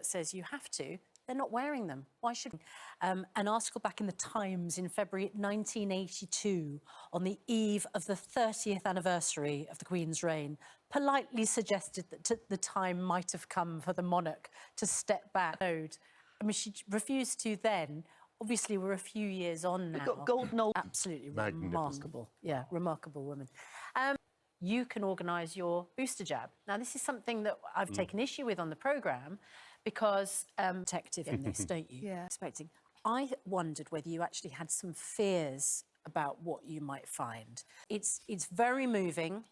says you have to, they're not wearing them. Why should... An article back in the Times in February 1982, on the eve of the 30th anniversary of the Queen's reign, politely suggested that the time might have come for the monarch to step back. I mean, she refused to then. Obviously, we're a few years on now. Got golden old... Absolutely remarkable. Yeah, remarkable woman. You can organise your booster jab. Now, this is something that I've taken issue with on the programme because protective in this, don't you? Yeah. Expecting. I wondered whether you actually had some fears about what you might find. It's very moving.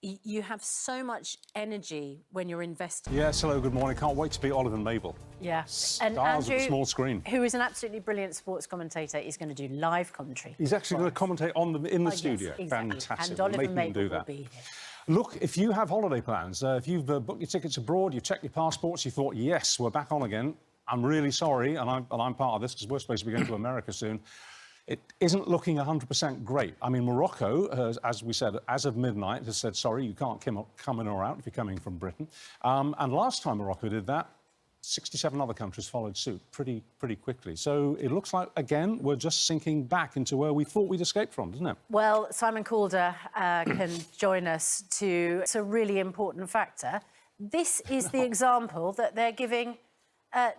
You have so much energy when you're investing. Yes, hello, good morning. Can't wait to be Olive and Mabel. Yeah. Stars And Andrew, of the small screen. who is an absolutely brilliant sports commentator, is going to do live commentary. He's actually going to commentate in the studio. Yes, exactly. Fantastic. And Olive and Making him Mabel do that. will be here. Look, if you have holiday plans, if you've booked your tickets abroad, you've checked your passports, you thought, yes, we're back on again, I'm really sorry, and I'm part of this because we're supposed to be going to America soon. It isn't looking 100% great. I mean, Morocco, as we said, as of midnight, has said, sorry, you can't come in or out if you're coming from Britain. And last time Morocco did that, 67 other countries followed suit pretty quickly. So it looks like, again, we're just sinking back into where we thought we'd escaped from, doesn't it? Well, Simon Calder can join us to... It's a really important factor. This is the example that they're giving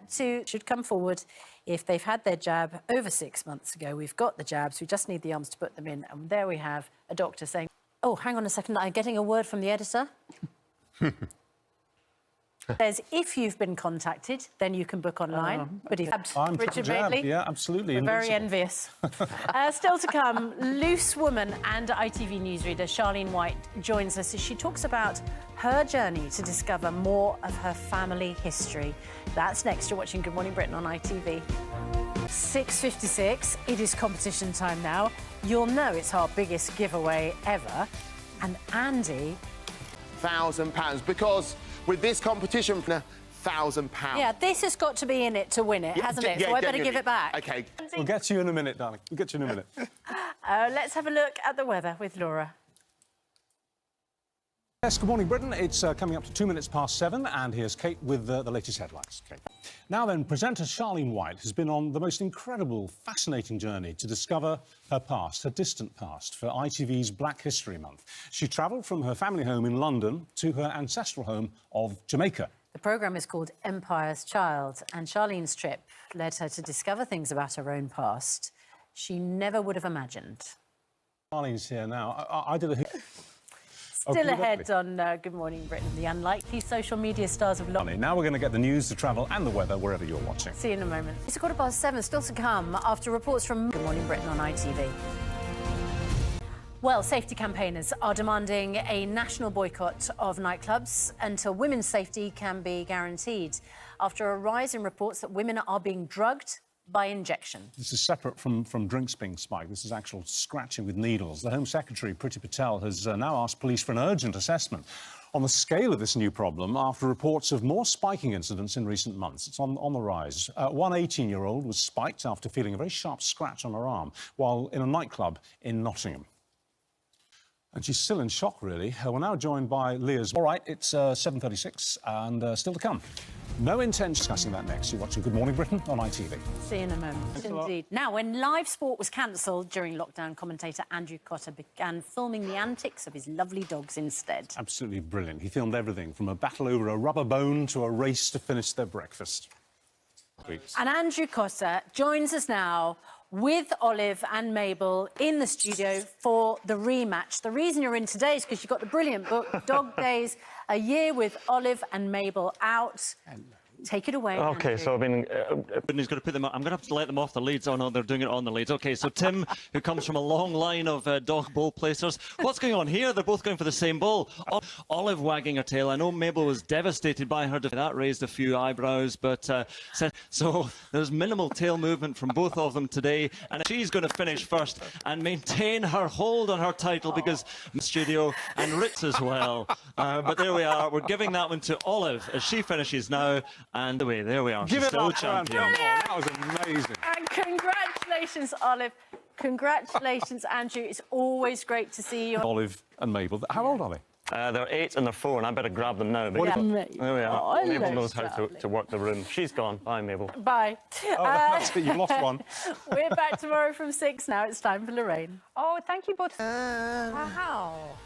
should come forward if they've had their jab over 6 months ago. We've got the jabs, we just need the arms to put them in. And there we have a doctor saying, oh, hang on a second, I'm getting a word from the editor. Says if you've been contacted, then you can book online. But if Richard Madeley, yeah, absolutely. we're very envious. Still to come, loose woman and ITV newsreader Charlene White joins us as she talks about her journey to discover more of her family history. That's next. You're watching Good Morning Britain on ITV. 6:56. It is competition time now. You'll know it's our biggest giveaway ever. And Andy... £1,000, because with this competition, £1,000. Yeah, this has got to be in it to win it, hasn't it? So I better give it back. OK. We'll get to you in a minute, darling. We'll get to you in a minute. Let's have a look at the weather with Laura. Yes, Good Morning Britain. It's coming up to 2 minutes past 7, and here's Kate with the latest headlines. Kate. Now then, presenter Charlene White has been on the most incredible, fascinating journey to discover her past, her distant past, for ITV's Black History Month. She travelled from her family home in London to her ancestral home of Jamaica. The programme is called Empire's Child, and Charlene's trip led her to discover things about her own past she never would have imagined. Charlene's here now. I did a... Still ahead on Good Morning Britain, the unlikely social media stars of London. Now we're going to get the news, the travel and the weather wherever you're watching. See you in a moment. It's 7:15, still to come after reports from Good Morning Britain on ITV. Well, safety campaigners are demanding a national boycott of nightclubs until women's safety can be guaranteed after a rise in reports that women are being drugged by injection. This is separate from drinks being spiked. This is actual scratching with needles. The Home Secretary, Priti Patel, has now asked police for an urgent assessment on the scale of this new problem after reports of more spiking incidents in recent months. It's on the rise. One 18-year-old was spiked after feeling a very sharp scratch on her arm while in a nightclub in Nottingham. And she's still in shock, really. We're now joined by Leah's... All right, it's 7:36 and still to come. No intention discussing that next. You're watching Good Morning Britain on ITV. See you in a moment. Indeed. Now, when live sport was cancelled during lockdown, commentator Andrew Cotter began filming the antics of his lovely dogs instead. Absolutely brilliant. He filmed everything from a battle over a rubber bone to a race to finish their breakfast. And Andrew Cotter joins us now with Olive and Mabel in the studio for the rematch. The reason you're in today is because you've got the brilliant book, Dog Days, A Year with Olive and Mabel out. Hello. Take it away, OK, Andrew. so I've been... He's going to put them... I'm going to have to let them off the leads. Oh, no, they're doing it on the leads. OK, so Tim, who comes from a long line of dog ball placers. What's going on here? They're both going for the same ball. Olive wagging her tail. I know Mabel was devastated by her... That raised a few eyebrows, but... so there's minimal tail movement from both of them today. And she's going to finish first and maintain her hold on her title because... Studio and Ritz as well. But there we are. We're giving that one to Olive as she finishes now. And away, there we are. Give it up, champion. That was amazing. And congratulations, Olive. Congratulations, Andrew. It's always great to see you. Olive and Mabel. How old are they? They're 8 and they're 4, and I better grab them now. Yeah. There we are. Oh, Mabel hello, knows how to work the room. She's gone. Bye, Mabel. Bye. Oh, that's it. You've lost one. We're back tomorrow from 6 now. It's time for Lorraine. Oh, thank you both. Wow.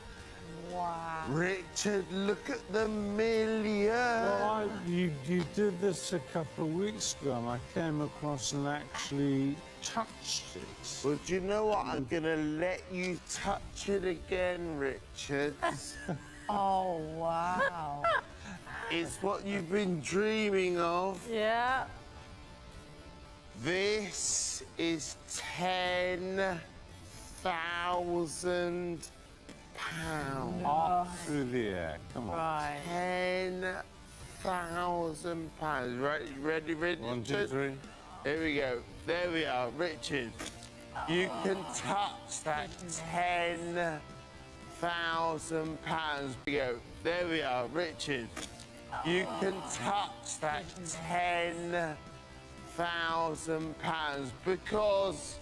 Wow. Richard, look at the million. Well, you did this a couple of weeks ago, and I came across and actually touched it. Well, do you know what? I'm going to let you touch it again, Richard. Oh, wow. It's what you've been dreaming of. Yeah. This is £10,000. Up through the air, come on. Right. £10,000. Ready, Richard? 1, 2, 3. Here we go. There we are, Richard. You can touch that £10,000. We go. There we are, Richard. You can touch that £10,000 because